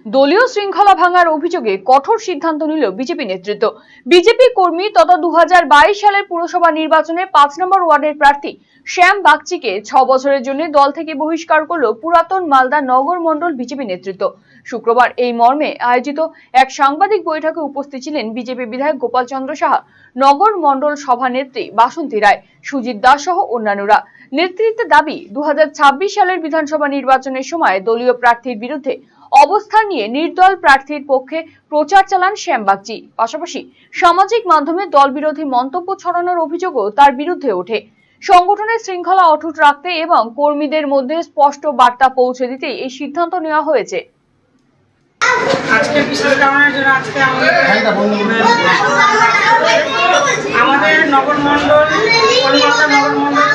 দলীয় শৃঙ্খলা ভাঙার অভিযোগে কঠোর সিদ্ধান্ত নিল বিজেপি নেতৃত্ব। বিজেপি কর্মী তথা 2022 সালের পুরসভা নির্বাচনে 5 নম্বর ওয়ার্ডের প্রার্থী শ্যাম বাগচিকে 6 বছরের জন্য দল থেকে বহিষ্কার করল পুরাতন মালদা নগর মণ্ডল বিজেপি নেতৃত্ব। শুক্রবার এই মর্মে আয়োজিত এক সাংবাদিক বৈঠকে উপস্থিত ছিলেন বিজেপি বিধায়ক গোপাল চন্দ্র সাহা, নগর মণ্ডল সভানেত্রী বাসন্তী রায়, সুজিত দাস সহ অন্যান্যরা। নেতৃত্বের দাবি, 2026 সালের বিধানসভা নির্বাচনের সময় দলীয় প্রার্থীর বিরুদ্ধে অবস্থান নিয়ে নির্দল প্রার্থীর পক্ষে প্রচার চালান শ্যাম বাগচি। পাশাপাশি সামাজিক মাধ্যমে দল বিরোধী মন্তব্য ছড়ানোর অভিযোগও তার বিরুদ্ধে ওঠে। সংগঠনের শৃঙ্খলা অটুট রাখতে এবং কর্মীদের মধ্যে স্পষ্ট বার্তা পৌঁছে দিতে এই সিদ্ধান্ত নেওয়া হয়েছে। আজকে বিশেষ কারণের জন্য আজকে আমাদের নগর মণ্ডল কলকাতা নগর মণ্ডল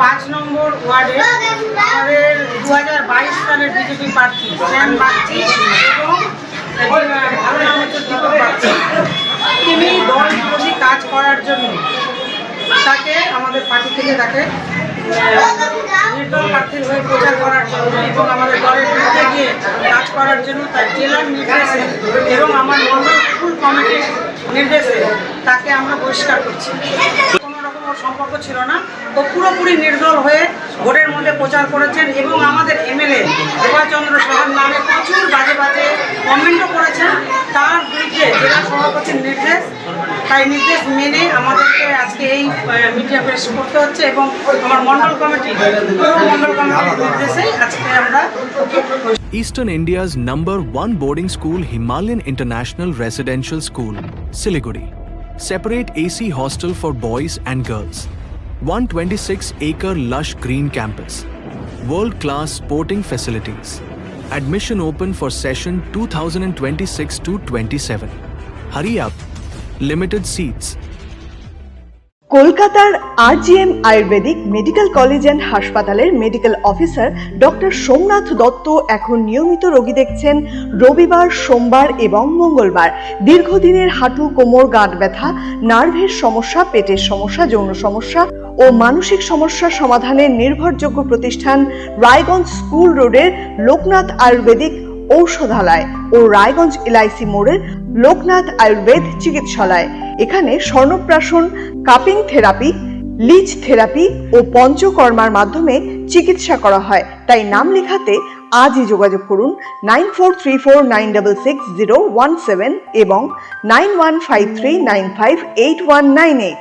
5 নম্বর ওয়ার্ডে আমাদের 2022 সালের বিজেপি প্রার্থী শ্যাম বাগচি এবং তিনি দল বিরোধী কাজ করার জন্য তাকে আমাদের পার্টি থেকে তাকে নির্দল প্রার্থীর হয়ে প্রচার করার জন্য এবং আমাদের দলের বিরুদ্ধে গিয়ে কাজ করার জন্য তার জেলার নির্দেশে এবং আমার মণ্ডল স্কুল কমিটির নির্দেশে তাকে আমরা বহিষ্কার করছি। কোনো রকম ওর সম্পর্ক ছিল না, ও পুরোপুরি নির্দল হয়ে ভোটের মধ্যে প্রচার করেছেন এবং আমাদের এমএলএ গোপাল চন্দ্র সাহার নামে প্রচুর বাজে বাজে কমেন্টও করেছেন। তার বিরুদ্ধে জেলা সভাপতির নির্দেশ, তাই নির্দেশ মেনে আমাদেরকে আজকে এই মিডিয়া প্রেস করতে হচ্ছে এবং আমার মণ্ডল কমিটি নির্দেশে আজকে আমরা Eastern India's #1 boarding school, Himalayan International Residential School, Siliguri. Separate AC hostel for boys and girls. 126-acre lush green campus. World-class sporting facilities. Admission open for session 2026-27. Hurry up. Limited seats. কলকাতার RGM ayurvedic medical college and হাসপাতালের medical officer doctor Somnath Dutta এখন নিয়মিত রোগী দেখছেন রবিবার, সোমবার এবং মঙ্গলবার। দীর্ঘদিনের হাঁটু, কোমর, গাঁট ব্যথা, নার্ভের সমস্যা, পেটের সমস্যা, যৌন সমস্যা ও মানসিক সমস্যা সমাধানের নির্ভরযোগ্য প্রতিষ্ঠান রায়গঞ্জ স্কুল রোডের লোকনাথ আয়ুর্বেদিক ঔষধালয় ও রায়গঞ্জ LIC মোড়ের লোকনাথ আয়ুর্বেদ চিকিৎসালয়। এখানে স্বর্ণপ্রাশন, কাপিং থেরাপি, লিচ থেরাপি ও পঞ্চকর্মার মাধ্যমে চিকিৎসা করা হয়। তাই নাম লেখাতে আজই যোগাযোগ করুন 9434966017 এবং 9153958198।